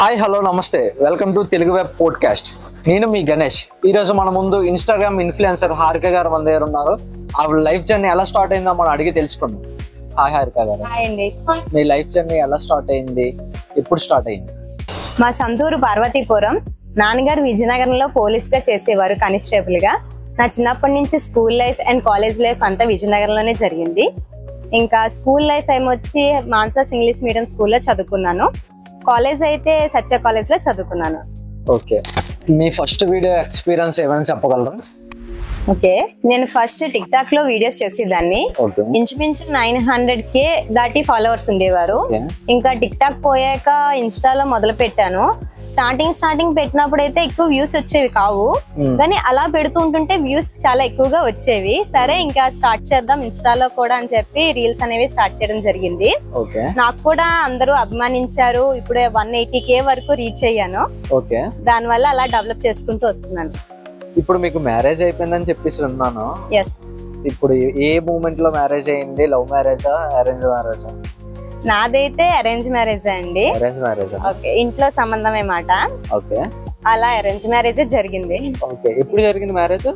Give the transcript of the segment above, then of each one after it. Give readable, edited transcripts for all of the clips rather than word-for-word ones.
Hi hello నమస్తే welcome to Telugu web podcast. నేను మీ గణేష్. ఈరోజు మన ముందు ఇన్స్టాగ్రామ్ ఇన్ఫ్లుయెన్సర్ హారిక గారు మన దగ్గర ఉన్నారు. ఆవిడ లైఫ్ జర్నీ ఎలా స్టార్ట్ అయిందో మనం అడిగి తెలుసుకుందాం. హాయ్ హారిక గారు. హాయ్ అండి. మీ లైఫ్ జర్నీ ఎలా స్టార్ట్ అయింది, ఎప్పుడు స్టార్ట్ అయింది? మా సొంతూరు పార్వతీపురం. నాన్నగారు విజయనగరంలో పోలీస్ గా చేసేవారు, కానిస్టేబుల్ గా. నా చిన్నప్పటి నుంచి school life and college life అంతా విజయనగరంలోనే జరిగింది. ఇంకా స్కూల్ లైఫ్ ఏమొచ్చి మాన్సాస్ ఇంగ్లీష్ మీడియం స్కూల్లో చదువుకున్నాను. కాలేజ్ అయితే సత్య కాలేజ్ లో చదువుకున్నాను. ఓకే, మీ ఫస్ట్ వీడియో ఎక్స్పీరియన్స్ ఏమైనా చెప్పగలరా? ఓకే, నేను ఫస్ట్ టిక్ టాక్ లో వీడియోస్ చేసేదాన్ని. ఇంచుమించు 900K దాటి ఫాలోవర్స్ ఉండేవారు. ఇంకా టిక్ టాక్ పోయాక ఇన్స్టాలో మొదలు పెట్టాను. స్టార్టింగ్ పెట్టినప్పుడు అయితే ఎక్కువ వ్యూస్ వచ్చేవి కావు, కానీ అలా పెడుతూ ఉంటుంటే వ్యూస్ చాలా ఎక్కువగా వచ్చేవి. సరే ఇంకా స్టార్ట్ చేద్దాం ఇన్స్టాలో కూడా అని చెప్పి రీల్స్ అనేవి స్టార్ట్ చేయడం జరిగింది. నాకు కూడా అందరూ అభిమానించారు. ఇప్పుడు 180K వరకు రీచ్ అయ్యాను. దాని వల్ల అలా డెవలప్ చేసుకుంటూ వస్తున్నాను. ఇప్పుడు మీకు మ్యారేజ్ అయిపోయిందని చెప్పేసి విన్నాను. ఎస్. ఇప్పుడు ఏ మూమెంట్ లో మ్యారేజ్ అయింది? లవ్ మ్యారేజా, అరేంజ్ మ్యారేజా? నాదైతే అరేంజ్ మ్యారేజ్ అండి. Arrange marriage. ఓకే, ఇంట్లో సంబంధమే మాట. ఓకే, అలా అరేంజ్ మ్యారేజ్ జరిగింది. ఓకే, ఎప్పుడు జరిగింది మ్యారేజ్?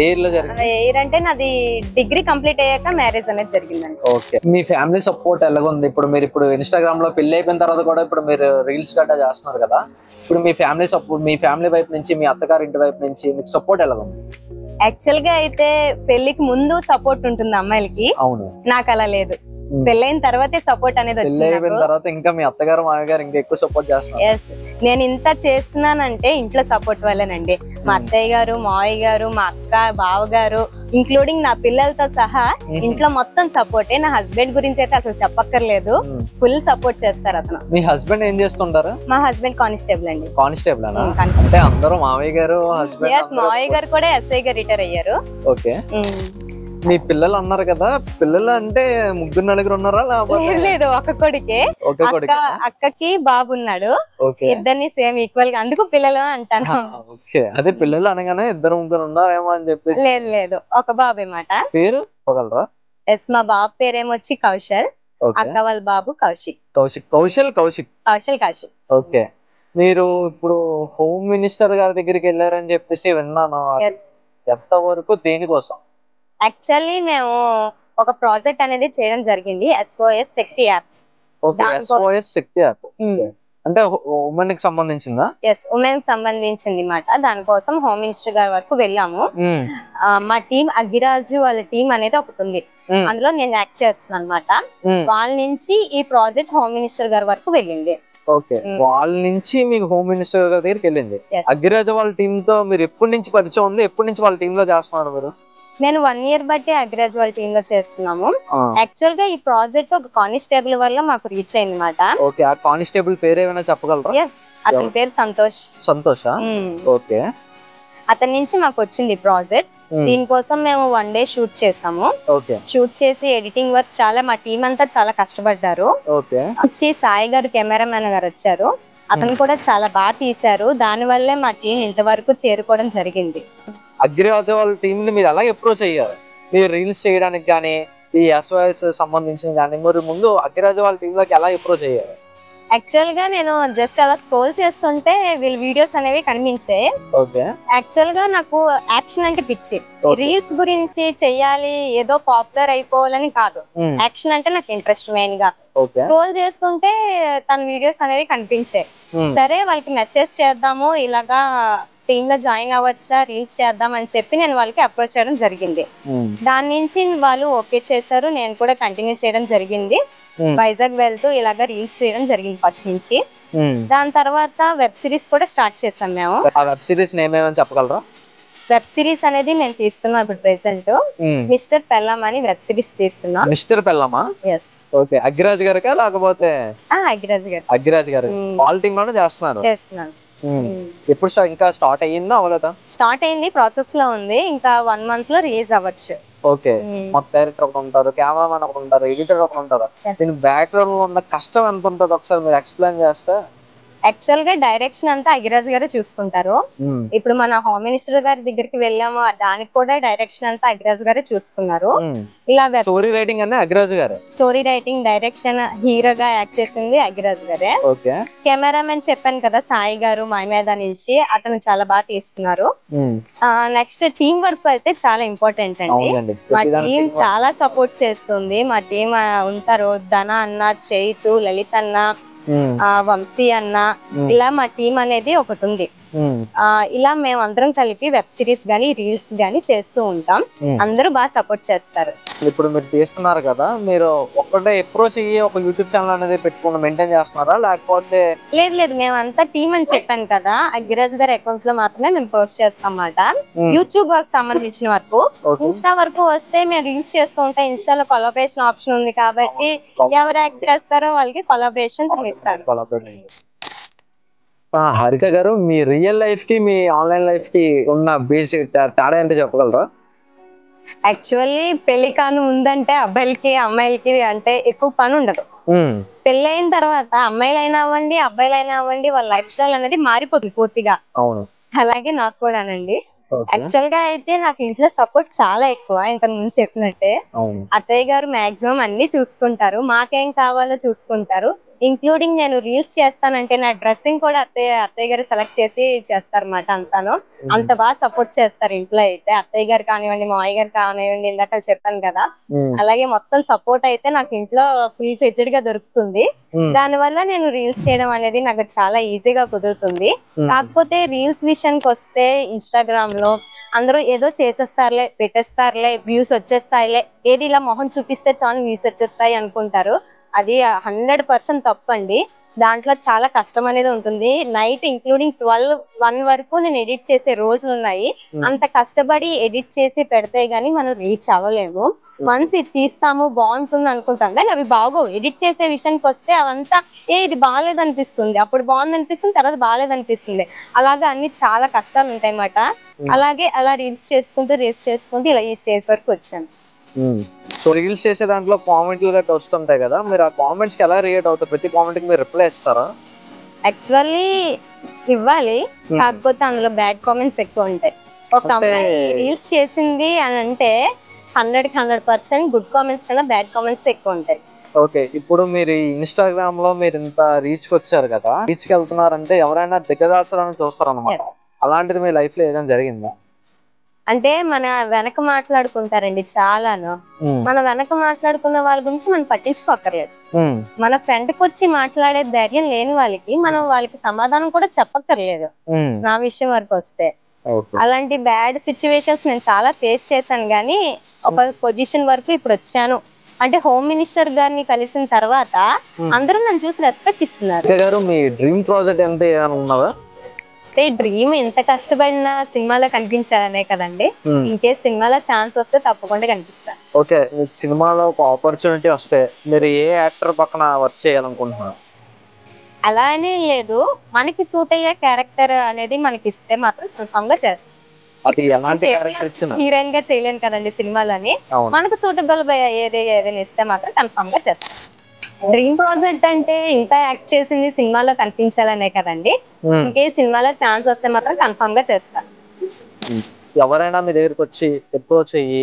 ఏ ఇయర్ లో జరిగింది? ఏ ఇయర్ అంటే నాది డిగ్రీ కంప్లీట్ అయ్యాక మ్యారేజ్ అనేది జరిగిందండి. ఓకే, మీ ఫ్యామిలీ సపోర్ట్ ఎలాగుంది? ఇప్పుడు ఇన్స్టాగ్రామ్ లో పెళ్లి అయిపోయిన తర్వాత కూడా ఇప్పుడు మీరు రీల్స్ గట్టా చేస్తున్నారు కదా, ఇప్పుడు మీ ఫ్యామిలీ సపోర్ట్, మీ ఫ్యామిలీ వైపు నుంచి, మీ అత్తగారి ఇంటి వైపు నుంచి మీకు సపోర్ట్ ఎలాగుంది? యాక్చువల్ గా అయితే పెళ్లికి ముందు సపోర్ట్ ఉంటుంది అమ్మాయిలకి. అవును, నాకు అలా లేదు. పెళ్ళైన తర్వాతే సపోర్ట్ అనేది వచ్చింది. తర్వాత ఇంకా మీ అత్తగారు మామగారు ఇంకా ఎక్కువ సపోర్ట్ చేస్తున్నారు. ఎస్, నేను ఇంత చేస్తున్నానంటే ఇంట్లో సపోర్ట్ వల్లేనండి. మా అత్తయ్య గారు, మావయ్య గారు, మా అక్క, బావ గారు, ఇంక్లూడింగ్ నా పిల్లలతో సహా ఇంట్లో మొత్తం సపోర్టే. నా హస్బెండ్ గురించి అయితే అసలు చెప్పక్కర్లేదు, ఫుల్ సపోర్ట్ చేస్తారు అతను. మీ హస్బెండ్ ఏం చేస్తుంటారు? మా హస్బెండ్ కానిస్టేబుల్ అండి. కానిస్టేబుల్ అంటే అందరూ మావయ్య గారు, హస్బెండ్. మావయ్య గారు కూడా SI గా రిటైర్ అయ్యారు. ఓకే, మీ పిల్లలు అన్నారు కదా, పిల్లలు అంటే 3-4 ఉన్నారా? లేదు, ఒక కొడుకే. అక్కకి బాబు ఉన్నాడు. ఇద్దరిని సేమ్ ఈక్వల్ గా, అందుకు పిల్లలు అంటాను. ఓకే, అదే పిల్లలు అనగానే 2-3 ఉన్నారేమో అని చెప్పేసి. లేదు, ఒక బాబు అన్నమాట. పేరు చెప్పగలరా? ఎస్, మా బాబు పేరేమొచ్చి కౌశల్. అక్క వాళ్ళ బాబు కౌశిక్. కౌశిక్. ఓకే, మీరు ఇప్పుడు హోమ్ మినిస్టర్ గారి దగ్గరికి వెళ్ళారని చెప్పేసి విన్నాను. ఎంత వరకు, దేనికోసం? యాక్చువల్లీ మేము ఒక ప్రాజెక్ట్ అనేది చేయడం జరిగింది, SOS శక్తి యాప్. SOS శక్తి యాప్ అంటే ఉమెన్ కి సంబంధించిందా? ఎస్, ఉమెన్ కి సంబంధించింది మాట. దానికోసం హోమ్ మినిస్టర్ గారి వరకు వెళ్ళాము. మా టీం అగ్గిరాజు వాళ్ళ టీం అనేది ఒకటి ఉంది, అందులో నేను యాక్ట్ చేస్తున్నాను అనమాట. వాళ్ళ నుంచి ఈ ప్రాజెక్ట్ హోమ్ మినిస్టర్ గారి వరకు వెళ్ళింది. ఓకే, వాళ్ళ నుంచి మీకు హోమ్ మినిస్టర్ గారి దగ్గరికి వెళ్ళింది. అగ్గిరాజు వాళ్ళ టీమ్ తో మీరు ఎప్పటి నుంచి పరిచయం ఉంది? ఎప్పటి నుంచి వాళ్ళ టీమ్ లో చేస్తున్నారు మీరు? నేను 1 year బట్టి అగ్గిరాజ్ వాళ్ళ టీమ్ లో చేస్తున్నాము. యాక్చువల్ గా ఈ ప్రాజెక్ట్ ఒక కానిస్టేబుల్ వల్ల మాకు రీచ్ అయింది మాట. ఓకే, ఆ కానిస్టేబుల్ పేరు ఏమైనా చెప్పగలరా? ఎస్, అతని పేరు సంతోష్. సంతోషా? ఓకే, అతని నుంచి మాకు వచ్చింది ప్రాజెక్ట్. దీనికోసం మేము 1 day షూట్ చేసాము. షూట్ చేసి ఎడిటింగ్ వర్క్ చాలా, మా టీం అంతా చాలా కష్టపడ్డారు. వచ్చి సాయి గారు, కెమెరామెన్ గారు వచ్చారు. అతను కూడా చాలా బాగా తీశారు. దాని వల్లే మా టీం ఇంతవరకు చేరుకోవడం జరిగింది. అగ్గిరాజు వాళ్ళ టీమ్ ని మీరు ఎలా అప్రోచ్ అయ్యారు? మీరు రీల్స్ చేయడానికి కానీ, ఈ SOS సంబంధించిన కానీ, మీరు ముందు అగ్గిరాజు వాళ్ళ టీమ్ లోకి ఎలా అప్రోచ్ అయ్యారు? యాక్చువల్ గా నేను జస్ట్ అలా స్క్రోల్ చేస్తుంటే వీళ్ళ వీడియోస్ అనేవి కనిపించాయి. యాక్చువల్ గా నాకు యాక్షన్ అంటే పిచ్చి. రీల్స్ గురించి చెయ్యాలి, ఏదో పాపులర్ అయిపోవాలని కాదు, యాక్షన్ అంటే నాకు ఇంట్రెస్ట్ మెయిన్ గా. స్క్రోల్ చేస్తుంటే తన వీడియోస్ అనేవి కనిపించాయి. సరే వాళ్ళకి మెసేజ్ చేద్దాము, ఇలాగా టీమ్ లో జాయిన్ అవ్వచ్చా, రీల్స్ చేద్దాం అని చెప్పి నేను వాళ్ళకి అప్రోచ్ చేయడం జరిగింది. దాని నుంచి వాళ్ళు ఓకే చేశారు. నేను కూడా కంటిన్యూ చేయడం జరిగింది. వైజాగ్ వెళ్తూ ఇలాగా రీల్స్ చేయడం జరిగింది ఫస్ట్ నుంచి. దాని తర్వాత వెబ్ సిరీస్ కూడా స్టార్ట్ చేసాం మేము. వెబ్ సిరీస్ నేమ్ ఏమని చెప్పగలరా? వెబ్ సిరీస్ అనేది నేను తీస్తున్నాం ఇప్పుడు ప్రెసెంట్. మిస్టర్ పెల్లం అని వెబ్ సిరీస్ తీస్తున్నా. మిస్టర్ పెల్లమా? ఎస్. ఓకే, అగ్గిరాజ్ గారికా లేకపోతే? అగ్గిరాజ్ గారు వాళ్ళ టీమ్ లోనే చేస్తున్నాను. ఎప్పుడు ఇంకా స్టార్ట్ అయ్యిందా అవ్వలేదా? స్టార్ట్ అయింది, ప్రాసెస్ లో ఉంది. ఇంకా 1 month లో రిలీజ్ అవ్వచ్చు. ఓకే, మాకు డైరెక్టర్ ఒకటి ఉంటారు, కెమెరామెన్ ఒకటి ఉంటారు, ఎడిటర్ ఒకటి ఉంటారు. దీని బ్యాక్గ్రౌండ్ లో ఉన్న కష్టం ఎంత ఉంటుంది ఒకసారి మీరు ఎక్స్ప్లెయిన్ చేస్తే? యాక్చువల్ గా డైరెక్షన్ అంతా అగిరాజ్ గారే చూసుకుంటారు. ఇప్పుడు మన హోమ్ మినిస్టర్ గారి దగ్గరికి వెళ్ళాము, దానికి కూడా డైరెక్షన్ అంతా అగిరాజ్ గారే చూసుకున్నారు. ఇలా స్టోరీ రైటింగ్ అనే అగిరాజ్ గారు, స్టోరీ రైటింగ్, డైరెక్షన్, హీరోగా యాక్ట్ చేసింది అగిరాజ్ గారే. కెమెరామెన్ చెప్పాను కదా సాయి గారు మాయమేధ నుంచి, అతను చాలా బాగా తీస్తున్నారు. నెక్స్ట్ టీమ్ వర్క్ అయితే చాలా ఇంపార్టెంట్ అండి. మా టీం చాలా సపోర్ట్ చేస్తుంది. మా టీం ఉంటారు ధన అన్న, చైతు, లలిత్ అన్న, వంశీ అన్న, ఇలా మా టీం అనేది ఒకటి ఉంది. ఇలా మేము అందరం కలిపి వెబ్ సిరీస్ గానీ రీల్స్ గానీ చేస్తూ ఉంటాం. అందరూ బాగా సపోర్ట్ చేస్తారు. ఇప్పుడు మీరు తీస్తున్నారు కదా, మీరు ఒక్కటే అప్రోచ్ అయ్యి ఒక యూట్యూబ్ ఛానల్ అనేది పెట్టుకుని మెయింటైన్ చేస్తున్నారా, లేకపోతే? లేదు, మేము అంతా టీం అని చెప్పాను కదా, అగిరాజ్ గారి అకౌంట్ లో మాత్రమే మేము పోస్ట్ చేస్తాం అన్నమాట. యూట్యూబ్ వర్క్ సంబంధించిన వరకు. ఇన్స్టా వరకు వస్తే మేము రీల్స్ చేస్తూ ఉంటాం. ఇన్స్టాలో కొలాబరేషన్ ఆప్షన్ ఉంది కాబట్టి ఎవరు యాక్ట్ చేస్తారో వాళ్ళకి కొలాబరేషన్ ఇస్తారు. హారిక గారు, మీ రియల్ లైఫ్ కి మీ ఆన్లైన్ లైఫ్ కి ఉన్న బేసిక్ తేడా ఏంటో చెప్పగలరా? యాక్చువల్లీ పెళ్లి కాను ఉందంటే అబ్బాయిలకి అమ్మాయిలకి అంటే ఎక్కువ పని ఉండదు. పెళ్లి అయిన తర్వాత అమ్మాయిలైనా అవ్వండి అబ్బాయిలైనా అవ్వండి వాళ్ళ లైఫ్ స్టైల్ అనేది మారిపోతుంది పూర్తిగా. అలాగే నాకు కూడానండి. యాక్చువల్ గా అయితే నాకు ఇంట్లో సపోర్ట్ చాలా ఎక్కువ. ఇంతకు ముందు చెప్పినట్టే అత్తయ్య గారు మాక్సిమం అన్ని చూసుకుంటారు, మాకేం కావాలో చూసుకుంటారు. ఇంక్లూడింగ్ నేను రీల్స్ చేస్తానంటే నా డ్రెస్సింగ్ కూడా అత్తయ్య గారు సెలెక్ట్ చేసి చేస్తారన్నమాట. అంతాను అంత బాగా సపోర్ట్ చేస్తారు ఇంట్లో అయితే. అత్తయ్య గారు కానివ్వండి, మావయ్య గారు కానివ్వండి, ఇందాక చెప్పాను కదా, అలాగే మొత్తం సపోర్ట్ అయితే నాకు ఇంట్లో ఫుల్ ఫ్లెడ్జ్డ్ గా దొరుకుతుంది. దాని వల్ల నేను రీల్స్ చేయడం అనేది నాకు చాలా ఈజీగా కుదురుతుంది. కాకపోతే రీల్స్ విషయానికి వస్తే ఇన్స్టాగ్రామ్ లో అందరూ ఏదో చేసేస్తారులే, పెట్టేస్తారులే, వ్యూస్ వచ్చేస్తాయిలే, ఏది ఇలా మొహం చూపిస్తే చాలు వ్యూస్ వచ్చేస్తాయి అనుకుంటారు. అది 100% తప్పండి. దాంట్లో చాలా కష్టం అనేది ఉంటుంది. నైట్ ఇంక్లూడింగ్ 12-1 వరకు నేను ఎడిట్ చేసే రోజులు ఉన్నాయి. అంత కష్టపడి ఎడిట్ చేసి పెడితే గానీ మనం రీచ్ అవ్వలేము. వన్స్ ఇది తీస్తాము బాగుంటుంది అనుకుంటాం కానీ అవి బాగోవు. ఎడిట్ చేసే విషయానికి వస్తే అవంతా ఇది బాగాలేదు అనిపిస్తుంది, అప్పుడు బాగుంది అనిపిస్తుంది, తర్వాత బాగాలేదు అనిపిస్తుంది. అలాగే అన్ని చాలా కష్టాలు ఉంటాయి అన్నమాట. అలాగే అలా రీల్స్ చేసుకుంటూ ఇలా ఈ స్టేజ్ వరకు వచ్చాను. సో రీల్స్ చేసే దాంట్లో కామెంట్లు గట్రా వస్తుంటాయి కదా, మీరు ఆ కామెంట్స్ కి ఎలా రియాక్ట్ అవుతారు? ప్రతి కామెంట్ కి మీరు రిప్లై ఇస్తారా? యాక్చువల్లీ ఇవ్వాలి, కాకపోతే అందులో బ్యాడ్ కామెంట్స్ ఎక్కువ ఉంటాయి. ఒక అమ్మాయి రీల్స్ చేసింది అని అంటే 100% గుడ్ కామెంట్స్ కన్నా బ్యాడ్ కామెంట్స్ ఎక్కువ ఉంటాయి. ఓకే, ఇప్పుడు మీరు ఇన్స్టాగ్రామ్ లో మీరు ఇంత రీచ్ కి వచ్చారు కదా, రీచ్ కి వెళ్తున్నారంటే ఎవరైనా దిగజార్చాలని చూస్తారు అన్నమాట. అలాంటిది మీ లైఫ్ లో ఏదైనా జరిగిందా? అంటే మన వెనక మాట్లాడుకుంటారండి చాలాను. మన వెనక మాట్లాడుకున్న వాళ్ళ గురించి మనం పట్టించుకోకర్లేదు. మన ఫ్రెండ్ కి వచ్చి మాట్లాడే ధైర్యం లేని వాళ్ళకి మనం వాళ్ళకి సమాధానం కూడా చెప్పక్కర్లేదు. నా విషయం వరకు వస్తే అలాంటి బ్యాడ్ సిచ్యువేషన్స్ నేను చాలా ఫేస్ చేశాను. కానీ ఒక పొజిషన్ వరకు ఇప్పుడు వచ్చాను అంటే హోమ్ మినిస్టర్ గారిని కలిసిన తర్వాత అందరూ నన్ను చూసి రెస్పెక్ట్ ఇస్తున్నారు. మీ డ్రీమ్ ప్రాజెక్ట్ ఎంత ఉన్నదా? డ్రీమ్ ఎంత కష్టపడినా సినిమాలో కనిపించాలనే కదండి. ఇంకేస్ సినిమాలో ఛాన్స్ వస్తే తప్పకుండా కనిపిస్తాను. ఓకే, మీకు సినిమాలో ఒక ఆపర్చునిటీ వస్తే మీరు ఏ యాక్టర్ పక్కన వర్క్ చేయాలనుకుంటున్నారు? అలా అనే లేదు, మనకి సూట్ అయ్యే క్యారెక్టర్ అనేది మనకి ఇస్తే మాత్రం కన్ఫర్మ్ గా చేస్తాం. హీరోయిన్ గా చేయలేను కదండి సినిమాలని, మనకు సూటబుల్ ఏదైనా ఇస్తే మాత్రం కన్ఫర్మ్ గా చేస్తాం. డ్రీమ్ ప్రాజెక్ట్ అంటే ఇంకా యాక్ట్ చేసింది సినిమాలో కనిపించాలనే కదండి. ఇంకే సినిమాలో ఛాన్స్ వస్తే మాత్రం కన్ఫర్మ్ గా చేస్తాను. ఎవరైనా మీ దగ్గరికి వచ్చి అప్రోచ్ అయ్యి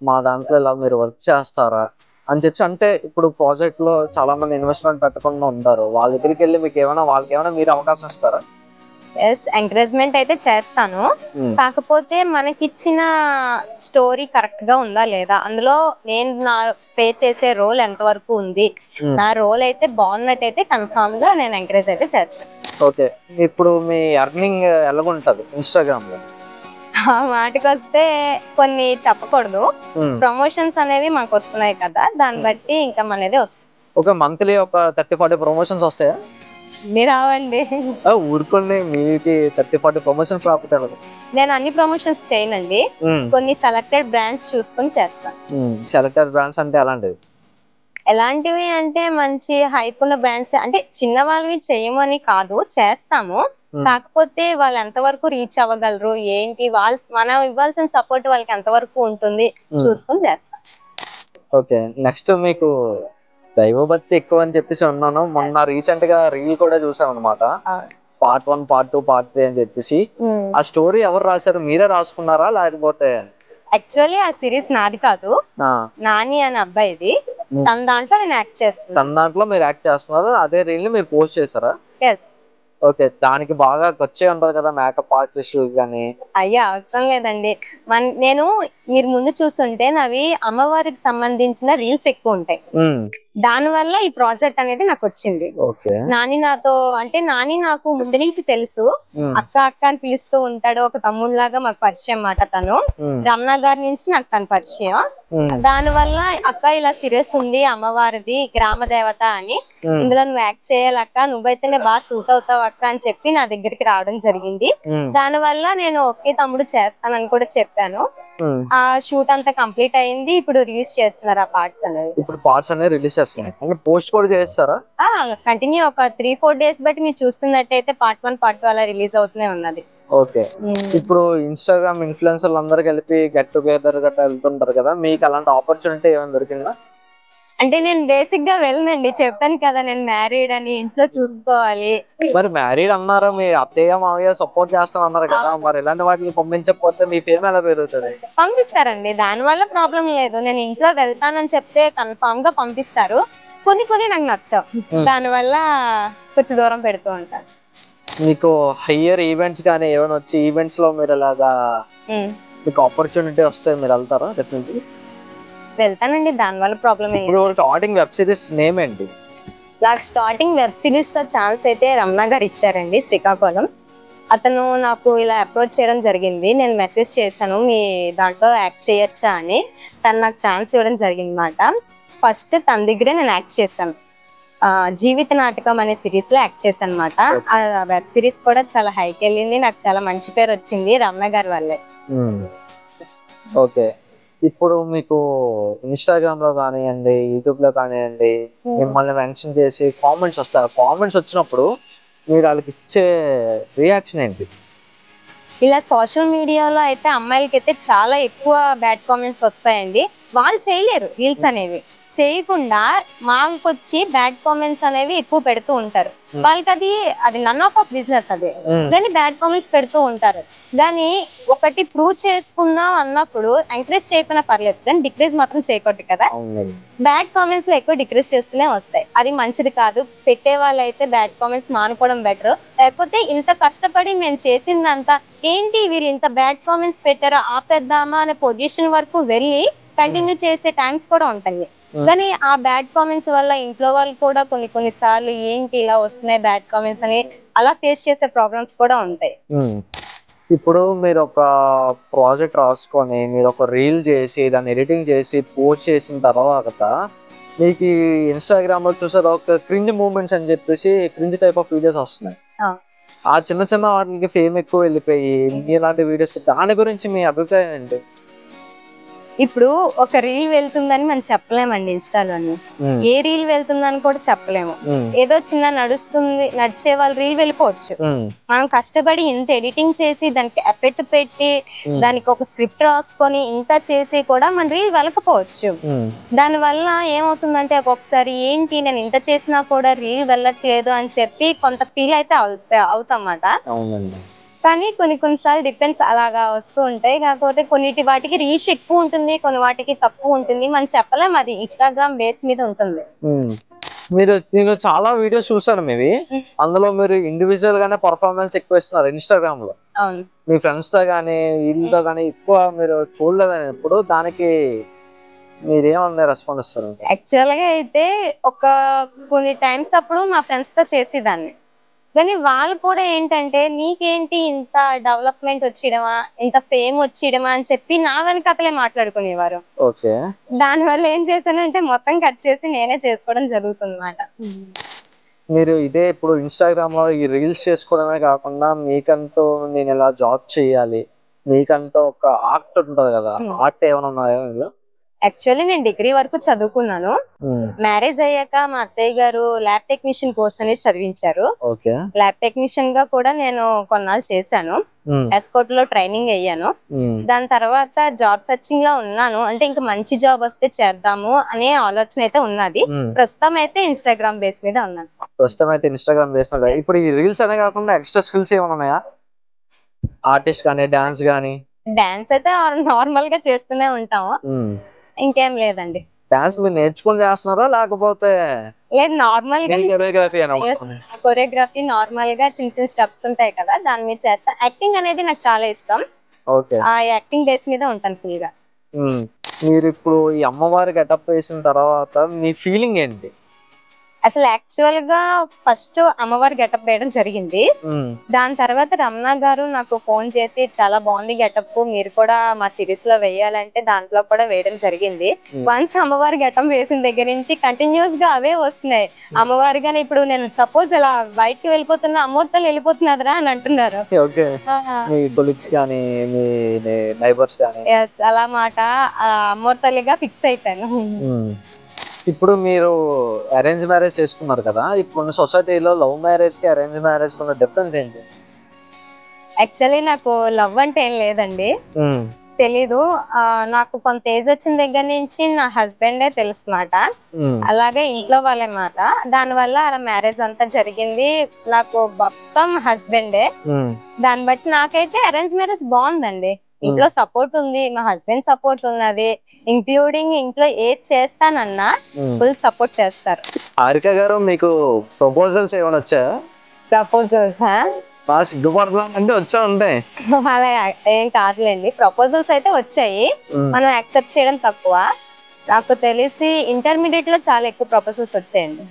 మా దాంట్లో ఇలా మీరు వర్క్ చేస్తారా అని చెప్పి అంటే, ఇప్పుడు ప్రాజెక్ట్ లో చాలా మంది ఇన్వెస్ట్మెంట్ పెట్టకుండా ఉంటారు, వాళ్ళ దగ్గరికి వెళ్ళి మీకు వాళ్ళకి ఏమైనా మీరు అవకాశం ఇస్తారా? ఎంకరేజ్మెంట్ అయితే చేస్తాను. కాకపోతే మనకిచ్చిన స్టోరీ కరెక్ట్ గా ఉందా లేదా, అందులో నేను నా పే చేసే రోల్ ఎంత వరకు ఉంది, నా రోల్ అయితే బాగున్నట్టయితే కన్ఫర్మ్ గా నేను ఎంకరేజ్ అయితే చేస్తాను. ఓకే, ఇప్పుడు మీ ఎర్నింగ్ ఎలాగుంటది ఇన్స్టాగ్రామ్ లో? ఆ మాటకి వస్తే కొన్ని చెప్పకూడదు. ప్రమోషన్స్ అనేవి మాకు వస్తున్నాయి కదా, దాన్ని బట్టి ఇన్కమ్ అనేది వస్తుంది. ఓకే, మంత్లీ ఒక 30-40 ప్రమోషన్స్ వస్తాయా? మీరు రావండి, ఊరుకోండి, మీకు 30-40 ప్రమోషన్స్ రాకపోతే నేను అన్ని ప్రమోషన్స్ చేయనండి, కొన్ని సెలెక్టెడ్ బ్రాండ్స్ చూసుకొని చేస్తాను. సెలెక్టెడ్ బ్రాండ్స్ అంటే ఎలాంటివి అంటే మంచి హైప్ ఉన్న బ్రాండ్స్, అంటే చిన్న వాళ్ళవి చేయమని కాదు, చేస్తాము. కాకపోతే వాళ్ళు ఎంతవరకు రీచ్ అవ్వగలరు ఏంటి, మనం ఇవ్వాల్సిన సపోర్ట్ వాళ్ళకి ఎంతవరకు ఉంటుంది చూసుకొని చేస్తాం. ఓకే, నెక్స్ట్ మీకు దైవభక్తి ఎక్కువ అని చెప్పేసి ఉన్నాను. మొన్న రీసెంట్ గా రీల్ కూడా చూసాం అనమాట. పార్ట్ 1, పార్ట్ 2, పార్ట్ 3 అని చెప్పేసి. ఆ స్టోరీ ఎవరు రాశారు? మీరే రాసుకున్నారా లేకపోతే? యాక్చువల్లీ ఆ సిరీస్ నాది కాదు, నాని అనే అబ్బాయిది. తన దాంట్లో నేను యాక్ట్ చేస్తాను. తన దాంట్లో మీరు యాక్ట్ చేస్తున్నారు, అదే రీల్ ని మీరు పోస్ట్ చేశారా? ఎస్. ఓకే, దానికి బాగా ఖర్చే ఉంటది కదా మేకప్ ఆర్టిస్ట్ కానీ? అయ్యా అవసరం లేదండి. నేను మీరు ముందు చూస్తుంటే నావి అమ్మవారికి సంబంధించిన రీల్స్ ఎక్కువ ఉంటాయి. దాని వల్ల ఈ ప్రాజెక్ట్ అనేది నాకు వచ్చింది. నాని నాకు ముందు నుంచి తెలుసు. అక్క అక్క అని పిలుస్తూ ఉంటాడు, ఒక తమ్ముళ్లాగా మాకు పరిచయం అన్నమాట. తను రమణ గారి నుంచి నాకు తన పరిచయం. దాని వల్ల అక్క ఇలా సిరీస్ ఉంది అమ్మవారిది, గ్రామ దేవత అని, ఇందులో నువ్వు యాక్ట్ చేయాలక్క, నువ్వైతేనే బాగా సూట్ అవుతావు అక్క అని చెప్పి నా దగ్గరికి రావడం జరిగింది. దాని వల్ల నేను ఓకే తమ్ముడు చేస్తానని కూడా చెప్పాను. ఆ షూట్ అంతా కంప్లీట్ అయింది. ఇప్పుడు రిలీజ్ చేస్తున్నారు ఆ పార్ట్స్ అనేది. ఇప్పుడు పార్ట్స్ అనేది రిలీజ్ చేస్తున్నారు, పోస్ట్ కూడా చేస్తారా? కంటిన్యూ ఒక 3-4 డేస్ బట్టి మీరు చూస్తున్నట్టయితే పార్ట్ 1, పార్ట్ 2 అలా రిలీజ్ అవుతూనే ఉన్నది. ఓకే. ఇప్పుడు ఇన్స్టాగ్రామ్ ఇన్ఫ్లుయెన్సర్లు అందరూ కలిపి గెట్ టుగెదర్ గట్రా వెళ్తుంటారు కదా, మీకు అలాంటి ఆపర్చునిటీ ఏమైనా దొరికిందా? అంటే నేను బేసిక్ గా వెళ్ళనండి, చెప్పాను కదా నేను మ్యారీడ్ అని, ఇంట్లో చూసుకోవాలి. మరి మ్యారీడ్ అన్నారు, మీ అత్తయ్య మావయ్య సపోర్ట్ చేస్తాను అన్నారు కదా, మరి ఇలాంటి వాటికి పంపించకపోతే మీ ఫేమ్ ఎలా పెరుగుతుంది? పంపిస్తారండి, దాని వల్ల ప్రాబ్లం లేదు. నేను ఇంట్లో వెళ్తానని చెప్తే కన్ఫామ్ గా పంపిస్తారు. కొన్ని నాకు నచ్చవు, దాని వల్ల కొంచెం దూరం పెడుతూ ఉంటాను. మీకు హయ్యర్ ఈవెంట్స్ కానీ ఏమైనా వచ్చి ఈవెంట్స్ లో మీరు ఇలాగా మీకు ఆపర్చునిటీ వస్తే మీరు వెళ్తారా? డెఫినెట్లీ వెళ్తానండి, దాని వల్ల ప్రాబ్లం ఏంటి? ఇప్పుడు స్టార్టింగ్ వెబ్ సిరీస్ నేమ్ ఏంటి? నాకు స్టార్టింగ్ వెబ్ సిరీస్ లో ఛాన్స్ అయితే రమణ గారు ఇచ్చారండి, శ్రీకాకుళం. అతను నాకు ఇలా అప్రోచ్ చేయడం జరిగింది. నేను మెసేజ్ చేశాను మీ దాంట్లో యాక్ట్ చేయొచ్చా అని. తను నాకు ఛాన్స్ ఇవ్వడం జరిగింది అన్నమాట. ఫస్ట్ తన దగ్గరే నేను యాక్ట్ చేశాను. జీవిత నాటకం అనే సిరీస్ లో యాక్ట్ చేశాను అనమాట. ఆ వెబ్ సిరీస్ కూడా చాలా హైకి వెళ్ళింది, నాకు చాలా మంచి పేరు వచ్చింది రమణ గారి వల్లే. ఓకే. ఇప్పుడు మీకు ఇన్స్టాగ్రామ్ లో కానివ్వండి, యూట్యూబ్ లో కానివ్వండి, మిమ్మల్ని మెన్షన్ చేసి కామెంట్స్ వస్తాయి. కామెంట్స్ వచ్చినప్పుడు మీరు వాళ్ళకి ఇచ్చే రియాక్షన్ ఏంటి? ఇలా సోషల్ మీడియాలో అయితే అమ్మాయిలకి అయితే చాలా ఎక్కువ బ్యాడ్ కామెంట్స్ వస్తాయండి. వాళ్ళు చేయలేరు రీల్స్ అనేవి, చేయకుండా మాకు వచ్చి బ్యాడ్ కామెంట్స్ అనేవి ఎక్కువ పెడుతూ ఉంటారు. వాళ్ళకి అది నన్ ఆఫ్ బిజినెస్, అదే దాన్ని బ్యాడ్ కామెంట్స్ పెడుతూ ఉంటారు. దాన్ని ఒకటి ప్రూవ్ చేసుకుందాం అన్నప్పుడు ఎంకరేజ్ చేయకపోయినా పర్లేదు, కానీ డిక్రీజ్ మాత్రం చేయకూడదు కదా. బ్యాడ్ కామెంట్స్ లో ఎక్కువ డిక్రీజ్ చేస్తూనే వస్తాయి, అది మంచిది కాదు. పెట్టే వాళ్ళు అయితే బ్యాడ్ కామెంట్స్ మానుకోవడం బెటర్. లేకపోతే ఇంత కష్టపడి మేము చేసిందంతా ఏంటి వీరు ఇంత బ్యాడ్ కామెంట్స్ పెట్టారో ఆపేద్దామా అనే పొజిషన్ వరకు వెళ్ళి కంటిన్యూ చేసే టైమ్స్ కూడా ఉంటాయి. కానీ ఆ బ్యాడ్ కామెంట్స్ వల్ల ఇంట్లో వాళ్ళు కూడా కొన్ని సార్లు ఏంటి ఇలా వస్తున్నాయి బ్యాడ్ కామెంట్స్ అని అలా ఫేస్ చేసే ప్రాబ్లమ్స్ కూడా ఉంటాయి. ఇప్పుడు మీరు ఒక ప్రాజెక్ట్ రాసుకొని మీరు ఒక రీల్ చేసి దాన్ని ఎడిటింగ్ చేసి పోస్ట్ చేసిన తర్వాత మీకు ఇన్స్టాగ్రామ్ లో చూసారు ఒక క్రింజ్ మూమెంట్స్ అని చెప్పేసి క్రింజ్ టైప్ ఆఫ్ వీడియోస్ వస్తున్నాయి. ఆ చిన్న వాటికి ఫేమ్ ఎక్కువ వెళ్ళిపోయి ఇలాంటి వీడియోస్, దాని గురించి మీ అభిప్రాయం ఏంటి? ఇప్పుడు ఒక రీల్ వెళ్తుందని మనం చెప్పలేమండి ఇన్స్టాలోని, ఏ రీల్ వెళ్తుందని కూడా చెప్పలేము. ఏదో చిన్న నడిచే వాళ్ళు రీల్ వెళ్ళిపోవచ్చు. మనం కష్టపడి ఇంత ఎడిటింగ్ చేసి దానికి ఎఫెక్ట్ పెట్టి దానికి ఒక స్క్రిప్ట్ రాసుకొని ఇంత చేసి కూడా మన రీల్ వెళ్ళకపోవచ్చు. దాని వల్ల ఏమవుతుందంటే ఒక్కొక్కసారి ఏంటి నేను ఇంత చేసినా కూడా రీల్ వెళ్ళట్లేదు అని చెప్పి కొంత ఫీల్ అయితే అవుతామన్నమాట. కానీ కొన్నిసార్లు డిఫరెన్స్ అలాగా వస్తూ ఉంటాయి. కాకపోతే కొన్నిటి వాటికి రీచ్ ఎక్కువ ఉంటుంది, కొన్ని వాటికి తక్కువ ఉంటుంది. మనం చెప్పలేం, అది ఇన్స్టాగ్రామ్ బేస్ మీద ఉంటుంది. నేను చాలా వీడియోస్ చూసాను మీవి, అందులో మీరు ఇండివిజువల్ గానే పర్ఫార్మెన్స్ ఎక్కువ ఇస్తున్నారు ఇన్స్టాగ్రామ్ లో. మీ ఫ్రెండ్స్ తో గానీ వీళ్ళతో గానీ ఎక్కువ మీరు చూడలేదని ఎప్పుడు, దానికి మీరేమన్నా రెస్పాన్స్ ఇస్తారు? యాక్చువల్ గా అయితే కొన్ని టైమ్స్ అప్పుడు మా ఫ్రెండ్స్ తో చేసేదాన్ని, కానీ వాళ్ళు కూడా ఏంటంటే నీకేంటి ఇంత డెవలప్మెంట్ వచ్చిడమా, ఇంత ఫేమ్ వచ్చిడమా అని చెప్పి నా వెనకతలే మాట్లాడుకునేవారు. దాని వల్ల ఏం చేశానంటే మొత్తం కట్ చేసి నేనే చేసుకోవడం జరుగుతుంది అన్నమాట. మీరు ఇదే ఇప్పుడు ఇన్స్టాగ్రామ్ లో ఈ రీల్స్ చేసుకోవడమే కాకుండా మీకంటూ నేను ఇలా జాబ్ చేయాలి, మీకంటూ ఒక ఆర్ట్ ఉంటది కదా, ఆర్ట్ ఏమైనా ఉన్నాయో? యాక్చువల్లీ నేను డిగ్రీ వరకు చదువుకున్నాను. మ్యారేజ్ అయ్యాక మా అత్తయ్య గారు ల్యాబ్ టెక్నీషియన్ కోర్స్ అనేది చదివించారు. ల్యాబ్ టెక్నీషియన్ గా కూడా నేను కొన్నాళ్ళు చేశాను. ఎస్కోట్ లో ట్రైనింగ్ అయ్యాను. దాని తర్వాత జాబ్ సర్చింగ్ లో ఉన్నాను. అంటే ఇంకా మంచి జాబ్ వస్తే చేద్దాము అనే ఆలోచన అయితే ఉన్నది. ప్రస్తుతం అయితే ఇన్స్టాగ్రామ్ బేస్ మీద ఉన్నాను. ఇప్పుడు ఈ రీల్స్ అనే కాకుండా ఎక్స్ట్రా స్కిల్స్ ఏమైనా ఉన్నాయా? ఆర్టిస్ట్ కానీ, డాన్స్ కానీ? డాన్స్ అయితే నార్మల్ గా చేస్తూనే ఉంటాము. ఇంకేం లేదండి. డాన్స్ మీరు నేర్చుకుని చేస్తున్నారా లేకపోతే? లేదు, నార్మల్ గా కొరియోగ్రఫీ నార్మల్ గా చిన్న చిన్న స్టెప్స్ ఉంటాయి కదా, దాని మీద చేస్తా. యాక్టింగ్ అనేది నాకు చాలా ఇష్టం. ఆ యాక్టింగ్ బేస్ మీద ఉంటాను ఫుల్ గా. మీరు ఇప్పుడు ఈ అమ్మవారి గెటప్ వేసిన తర్వాత మీ ఫీలింగ్ ఏంటి? అసలు యాక్చువల్ గా ఫస్ట్ అమ్మవారి గెటప్ వేయడం జరిగింది. దాని తర్వాత రమణ గారు నాకు ఫోన్ చేసి చాలా బాగుంది గెటప్, మీరు కూడా మా సిరీస్ లో వేయాలంటే దాంట్లో కూడా వేయడం జరిగింది. వన్స్ అమ్మవారి గెటప్ వేసిన దగ్గర నుంచి కంటిన్యూస్ గా అవే వస్తున్నాయి. అమ్మవారి గానీ ఇప్పుడు నేను సపోజ్ ఇలా బయటకి వెళ్ళిపోతున్నా, అమ్మవారితో వెళ్ళిపోతున్నదిరా అని అంటున్నారు. అలా మాట అమ్మవారితల్లిగా ఫిక్స్ అయిపోయాను. ఇప్పుడు మీరు అరేంజ్ మ్యారేజ్ చేసుకున్నారు కదా, ఇప్పుడు సొసైటీలో లవ్ మ్యారేజ్ కి అరేంజ్ మ్యారేజ్ ఉన్న డిఫరెన్స్ ఏంటి? యాక్చువల్లీ నాకు లవ్ అంటే ఏం లేదండి, తెలీదు. నాకు కొంత ఏజ్ వచ్చిన దగ్గర నుంచి నా హస్బెండే తెలుసు మాట. అలాగే ఇంట్లో వాళ్ళే మాట. దాని వల్ల అలా మ్యారేజ్ అంతా జరిగింది. నాకు మొత్తం హస్బెండే. దాన్ని బట్టి నాకైతే అరేంజ్ మ్యారేజ్ బాగుందండి. ఇంట్లో సపోర్ట్ ఉంది, మా హస్బెండ్ సపోర్ట్ ఉన్నది, ఇంక్లూడింగ్ ఇంట్లో ఏది చేస్తానన్నా ఫుల్ సపోర్ట్ చేస్తారు. హారిక గారు, మీకు ప్రపోజల్స్ ఏమైనా వచ్చాయా? ప్రపోజల్స్ బాగా సిగ్గుపడుతున్నా అంటే వచ్చా ఉంటాయి. అలా ఏం కాదులేండి, ప్రపోజల్స్ అయితే వచ్చాయి. మనం యాక్సెప్ట్ చేయడం తక్కువ. నాకు తెలిసి ఇంటర్మీడియట్ లో చాలా ఎక్కువ ప్రపోజల్స్ వచ్చాయండి.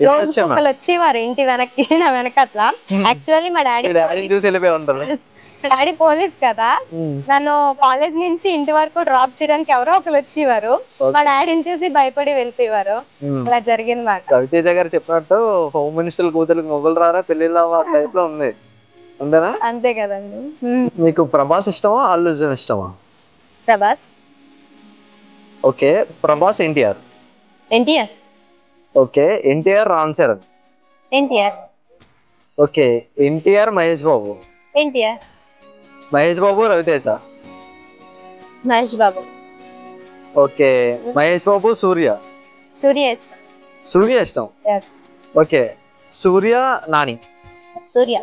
రోజు ఒకళ్ళు వచ్చేవారు ఇంటి వెనక్కి, నా వెనక అట్లా. యాక్చువల్లీ మా డాడీ పోలీస్ కదా, నన్ను కాలేజ్ నుంచి ఇంటి వరకు డ్రాప్ చేయడానికి ఎవరో ఒకరు వచ్చేవారు. మా డాడీని చూసి భయపడి వెళ్ళిపోయేవారు. అలా జరిగింది మాట. రవితేజ గారు చెప్పినట్టు హోమ్ మినిస్టర్ కూతురికి మొగులు రారా పెళ్లిలో టైప్ లో ఉంది. అంతే కదండి. మీకు ప్రభాస్ ఇష్టమా, అల్లు అర్జున్ ఇష్టమా? Prabhas. Okay. Prabhas NTR? NTR. Okay. NTR Ram Charan? NTR. Okay. NTR Mahesh Babu? NTR. Mahesh Babu Ravi Teja? Mahesh Babu. Okay. Mahesh Babu Suriya? Suriya ఇష్టం. సూర్య ఇష్టం. ఓకే. సూర్య నాని? సూర్య.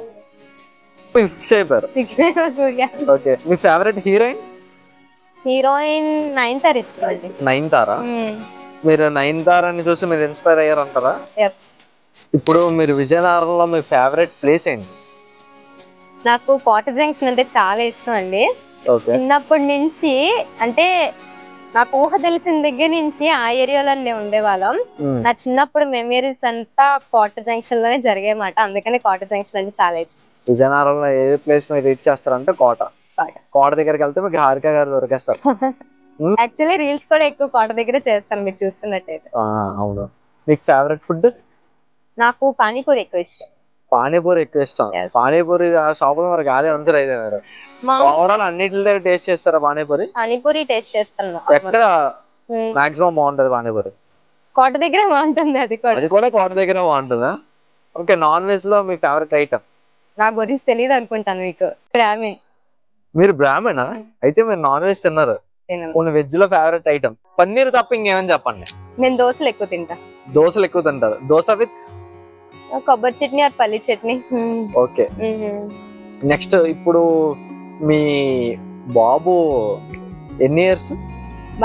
ఫిక్స్ అయిపోయారు. సూర్య. ఓకే. మీ ఫేవరెట్ హీరోయిన్? హీరోయిన్ నయనతార ఇష్టం అండి. నయనతార? మీరు నయనతారని చూసి మీరు ఇన్స్పైర్ అయ్యారు అంటారా? ఇప్పుడు మీరు విజయనగరంలో మీ ఫేవరెట్ ప్లేస్ ఏంటి? నాకు కోట జంక్షన్ అంటే చాలా ఇష్టం అండి. చిన్నప్పటి నుంచి, అంటే నాకు ఊహ తెలిసిన దగ్గర నుంచి ఆ ఏరియాలోనే ఉండేవాళ్ళం. నా చిన్నప్పుడు మెమరీస్ అంతా కోట జంక్షన్ లోనే జరిగాయన్నమాట. అందుకని కోట జంక్షన్ అంటే చాలా ఇష్టం. విజయనగరంలో ఏ ప్లేస్ మీరు రీచ్ చేస్తారంటే కోట. కోట దగ్గరికి వెళ్తే మీకు హారిక గారు దొరికేస్తారు. యాక్చువల్లీ రీల్స్ కూడా ఎక్కువ కోట దగ్గర చేస్తాను, మీరు చూస్తున్నట్టయితే. అవును. మీకు ఫేవరెట్ ఫుడ్? నాకు పానీపూరి ఎక్కువ ఇష్టం. పానీపూరి ఎక్కువ ఇష్టం. పానీపూరి షాప్ లో మరి గాలి ఆన్సర్ అయితే మీరు ఓవరాల్ అన్నిటిలో టేస్ట్ చేస్తారా పానీపూరి? పానీపూరి టేస్ట్ చేస్తాను. ఎక్కడ మాక్సిమం బాగుంటది పానీపూరి? కోట దగ్గర బాగుంటుంది. అది కూడా కోట దగ్గర బాగుంటుందా? ఓకే. నాన్ వెజ్ లో మీ ఫేవరెట్ ఐటమ్? నా గురించి తెలియదు అనుకుంటాను మీకు. బ్రాహ్మణ్. మీరు బ్రాహ్మణా? అయితే మీరు నాన్ వెజ్ తిన్నారు. వెజ్ లో ఫేవరెట్ ఐటమ్ పన్నీర్ తప్ప ఇంకేమని చెప్పండి. నేను దోశలు ఎక్కువ తింటా. దోశలు ఎక్కువ తింటారు? దోశ విత్ కొబ్బరి చట్నీ ఆర్ పల్లి చట్నీ. ఓకే. నెక్స్ట్, ఇప్పుడు మీ బాబు ఎన్ని ఇయర్స్?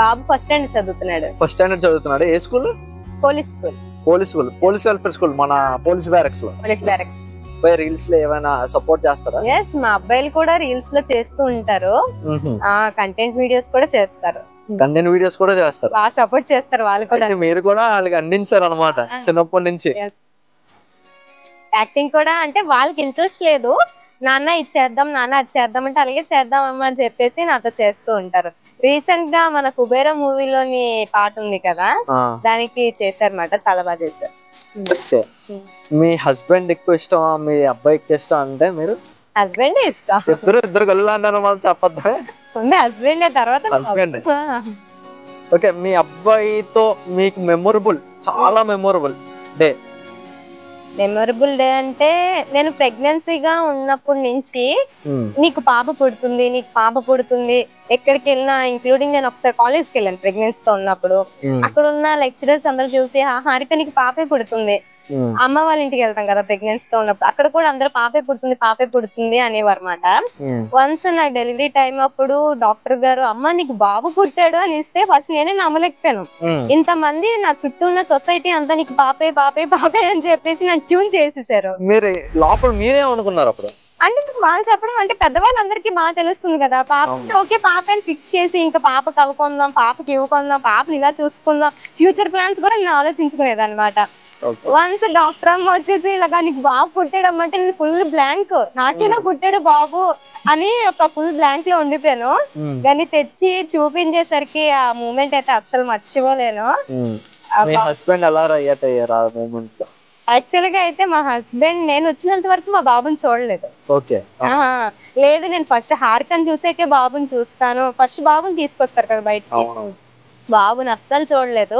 బాబు ఫస్ట్ స్టాండర్డ్ చదువుతున్నాడు. ఫస్ట్ స్టాండర్డ్ చదువుతున్నాడు. ఏ school? Police school. Police school. Police welfare school, మన పోలీస్ బ్యారక్స్ లో. Police barracks. రీల్స్ లో ఏమైనా సపోర్ట్ చేస్తారా? ఎస్, మా అబ్బాయిలు కూడా రీల్స్ లో చేస్తూ ఉంటారు. కంటెంట్ వీడియోస్ కూడా చేస్తారు. కంటెంట్ వీడియోస్ కూడా చేస్తారు. బాగా సపోర్ట్ చేస్తారు వాళ్ళు కూడా. మీరు కూడా వాళ్ళకి అందించారు అనమాట చిన్నప్పటి నుంచి. యాక్టింగ్ కూడా అంటే వాళ్ళకి ఇంట్రెస్ట్ లేదు. నాన్న ఇది చేద్దాం, నాన్న అది చేద్దాం అంటే అలాగే చేద్దామమ్మా అని చెప్పేసి నాతో చేస్తూ ఉంటారు. రీసెంట్ గా మన కుబేర మూవీలోని పాట ఉంది కదా, దానికి చేశారన్నమాట. చాలా బాగా చేశారు. మీ హస్బెండ్ ఎక్కువ ఇష్టమా, మీ అబ్బాయి ఎక్కువ ఇష్టం? అంటే మీరు హస్బెండ్ ఇష్టం. ఇద్దరు కళ్ళు అంటారు, మనం చెప్పద్దా? హస్బెండ్ తర్వాత ఓకే, మీ అబ్బాయితో మీకు చాలా మెమొరబుల్ డే అంటే నేను ప్రెగ్నెన్సీగా ఉన్నప్పటి నుంచి నీకు పాప పుడుతుంది ఎక్కడికి వెళ్ళినా, ఇంక్లూడింగ్ నేను ఒకసారి కాలేజ్కి వెళ్ళాను ప్రెగ్నెన్సీతో ఉన్నప్పుడు. అక్కడ ఉన్న లెక్చరర్స్ అందరూ చూసి హారిక నీకు పాపే పుడుతుంది, అమ్మ వాళ్ళ ఇంటికి వెళ్తాం కదా ప్రెగ్నెన్సీతో ఉన్నప్పుడు, అక్కడ కూడా అందరూ పాపే పుడుతుంది అనేవారు అనమాట. వన్స్ నా డెలివరీ టైం అప్పుడు డాక్టర్ గారు అమ్మ నీకు బాబు పుట్టాడు అని ఇస్తే ఫస్ట్ నేనే నమ్మలేకపోయాను. ఇంతమంది నా చుట్టూ ఉన్న సొసైటీ అంతా నీకు పాపే అని చెప్పేసి నన్ను ట్యూన్ చేసేసారు. మీరు లోపల మీరేమనుకున్నారు అప్పుడు? అంటే వాళ్ళు చెప్పడం అంటే పెద్దవాళ్ళందరికీ బాగా తెలుస్తుంది కదా, పాప ఓకే పాపని ఫిక్స్ చేసి ఇంకా పాపకి అవ్వకుందాం, పాపకి ఇవ్వకుందాం, పాపని ఇలా చూసుకుందాం, ఫ్యూచర్ ప్లాన్స్ కూడా నేను ఆలోచించుకునేది అనమాట. వన్స్ డాక్టర్ అమ్మ వచ్చేసి ఇలాగా నీకు బాబు పుట్టాడు అంటే నేను ఫుల్ బ్లాంక్, నాకేనా పుట్టాడు బాబు అని ఒక ఫుల్ బ్లాంక్ లో ఉండిపోయాను. కానీ తెచ్చి చూపించేసరికి ఆ మూమెంట్ అయితే అస్సలు మర్చిపోలేను. హస్బెండ్ ఎలా రియాక్ట్ అయ్యారు ఆ మూమెంట్ లో? యాక్చువల్ గా అయితే మా హస్బెండ్ నేను వచ్చినంత వరకు మా బాబుని చూడలేదు. లేదు, నేను ఫస్ట్ హారికని చూసాకే బాబుని చూస్తాను, ఫస్ట్ బాబుని తీసుకొస్తారు కదా బయటకి, బాబుని అస్సలు చూడలేదు.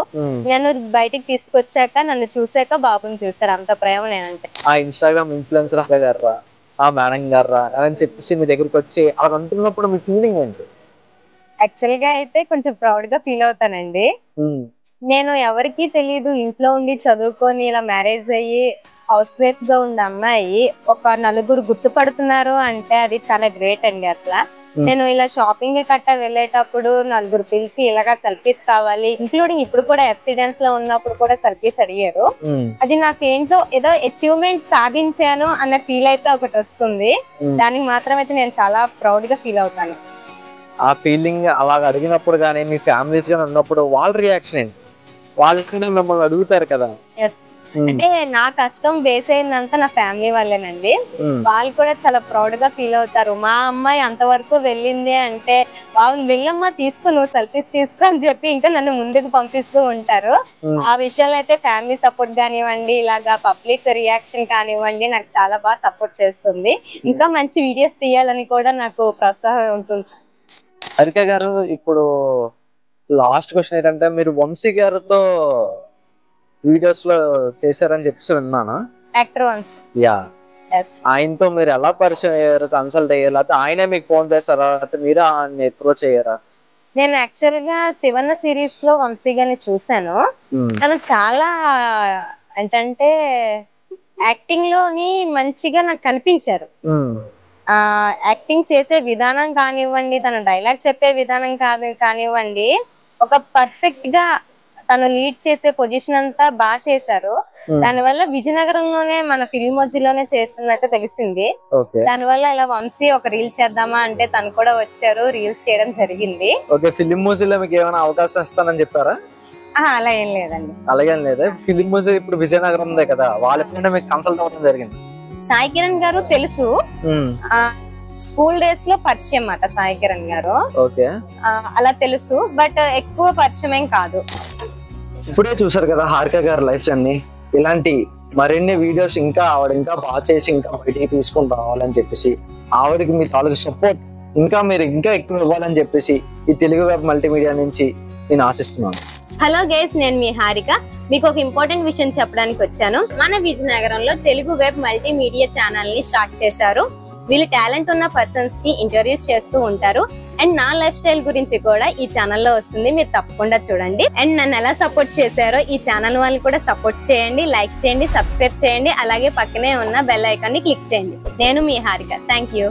నేను బయటికి తీసుకొచ్చాక నన్ను చూసాక బాబుని చూసారు, అంత ప్రేమ నేనంటే. ఆ ఇన్స్టాగ్రామ్ ఇన్ఫ్లుయెన్సర్ గారా ఆ మేడం గారా అని చెప్పేసి మీ దగ్గరికి వచ్చి అలా అంటున్నప్పుడు మీ ఫీలింగ్ ఏంటి? యాక్చువల్ గా అయితే కొంచెం ప్రౌడ్ గా ఫీల్ అవుతానండి. నేను ఎవరికి తెలియదు, ఇంట్లో ఉండి చదువుకొని ఇలా మ్యారేజ్ అయ్యి హౌస్ వైఫ్ గా ఉన్న అమ్మాయి ఒక నలుగురు గుర్తుపడుతున్నారు అంటే అది చాలా గ్రేట్ అండి. అసలు నేను ఇలా షాపింగ్ కట్ట వెళ్ళేటప్పుడు నలుగురు పిలిచి ఇలాగా సెల్ఫీస్ కావాలి, ఇంక్లూడింగ్ ఇప్పుడు కూడా యాక్సిడెంట్స్ లో ఉన్నప్పుడు కూడా సెల్ఫీస్ అడిగారు. అది నాకు ఏంటో ఏదో అచీవ్మెంట్ సాధించాను అన్న ఫీల్ అయితే ఒకటి వస్తుంది, దానికి మాత్రం అయితే నేను చాలా ప్రౌడ్ గా ఫీల్ అవుతాను. ఆ ఫీలింగ్ అలాగ అడిగినప్పుడు కానీ మీ ఫ్యామిలీస్ గానీ ఉన్నప్పుడు వాళ్ళ రియాక్షన్ ఏంటి? వాళ్ళకి మిమ్మల్ని అడుగుతారు కదా. అంటే నా కష్టం బేస్ అయిందంతా నా ఫ్యామిలీ వాళ్ళేనండి. వాళ్ళు కూడా చాలా ప్రౌడ్ గా ఫీల్ అవుతారు. మా అమ్మాయి అంతవరకు వెళ్ళింది అంటే వాళ్ళు వెళ్ళమ్మా తీసుకో, నువ్వు సెల్ఫీస్ తీసుకో అని చెప్పి ఇంకా నన్ను ముందుకు పంపిస్తూ ఉంటారు. ఆ విషయాలు అయితే ఫ్యామిలీ సపోర్ట్ కానివ్వండి, ఇలాగా పబ్లిక్ రియాక్షన్ కానివ్వండి నాకు చాలా బాగా సపోర్ట్ చేస్తుంది. ఇంకా మంచి వీడియోస్ తీయాలని కూడా నాకు ప్రోత్సాహం ఉంటుంది. హారిక గారు, ఇప్పుడు లాస్ట్ క్వశ్చన్ ఏంటంటే మీరు వంశీ గారితో వీడియోస్ లో చేశారని చెప్పి విన్నాను. Actor once. ఆయనతో మీరు ఎలా పరిచయం అయ్యారు, కన్సల్ట్ అయ్యారు, లేకపోతే ఆయనే మీకు ఫోన్ చేస్తారా, లేకపోతే మీరే ఆయన్ని అప్రోచ్ అయ్యారా? నేను యాక్చువల్ గా శివన్న సిరీస్ లో వంశీ గారిని చూసాను. తను చాలా ఏంటంటే యాక్టింగ్ లోని మంచిగా నాకు కనిపించారు. యాక్టింగ్ చేసే విధానం కానివ్వండి, తన డైలాగ్ చెప్పే విధానం కానివ్వండి, ఒక పర్ఫెక్ట్ గా తను లీడ్ చేసే పొజిషన్ అంతా బాగా చేశారు. దానివల్ల విజయనగరంలోనే మన ఫిల్మోజీలోనే చేస్తున్నట్టు తెలిసింది. దానివల్ల ఇలా వంశీ ఒక రీల్ చేద్దామా అంటే తను కూడా వచ్చారు, రీల్స్ చేయడం జరిగింది. ఫిల్మోజీలో మీకు ఏమైనా అవకాశం ఇస్తానని చెప్పారా? అలా ఏం లేదండి. అలాగేం లేదా? ఫిల్మోజీ ఇప్పుడు విజయనగరం ఉందే కదా, వాళ్ళ ఎప్పుడైనా మీకు కన్సల్ట్ అవ్వడం జరిగింది? సాయి కిరణ్ గారు తెలుసు, స్కూల్ డేస్ లో పరిచయం అన్నమాట సాయి కిరణ్ గారు. అలా తెలుసు, బట్ ఎక్కువ పరిచయం ఏం కాదు. ఇప్పుడే చూసారు కదా హారిక గారి లైఫ్ జర్నీ. ఇలాంటి మరిన్ని వీడియోస్ ఇంకా ఆవిడ ఇంకా బాగా చేసి ఇంకా బయటికి తీసుకుని రావాలని చెప్పేసి, ఆవిడకి మీ తాలూకు సపోర్ట్ ఇంకా మీరు ఇంకా ఎక్కువ ఇవ్వాలని చెప్పేసి ఈ తెలుగు వెబ్ మల్టీమీడియా నుంచి నేను ఆశిస్తున్నాను. హలో గైస్, నేను మీ హారిక. మీకు ఒక ఇంపార్టెంట్ విషయం చెప్పడానికి వచ్చాను. మన విజయనగరంలో తెలుగు వెబ్ మల్టీమీడియా ఛానల్ ని స్టార్ట్ చేశారు. వీళ్ళు టాలెంట్ ఉన్న పర్సన్స్ కి ఇంటర్వ్యూస్ చేస్తూ ఉంటారు. అండ్ నా లైఫ్ స్టైల్ గురించి కూడా ఈ ఛానల్లో వస్తుంది, మీరు తప్పకుండా చూడండి. అండ్ నన్ను ఎలా సపోర్ట్ చేశారో ఈ ఛానల్ వాళ్ళు కూడా సపోర్ట్ చేయండి, లైక్ చేయండి, సబ్స్క్రైబ్ చేయండి, అలాగే పక్కనే ఉన్న బెల్ ఐకాన్ ని క్లిక్ చేయండి. నేను మీ హారిక. Thank you.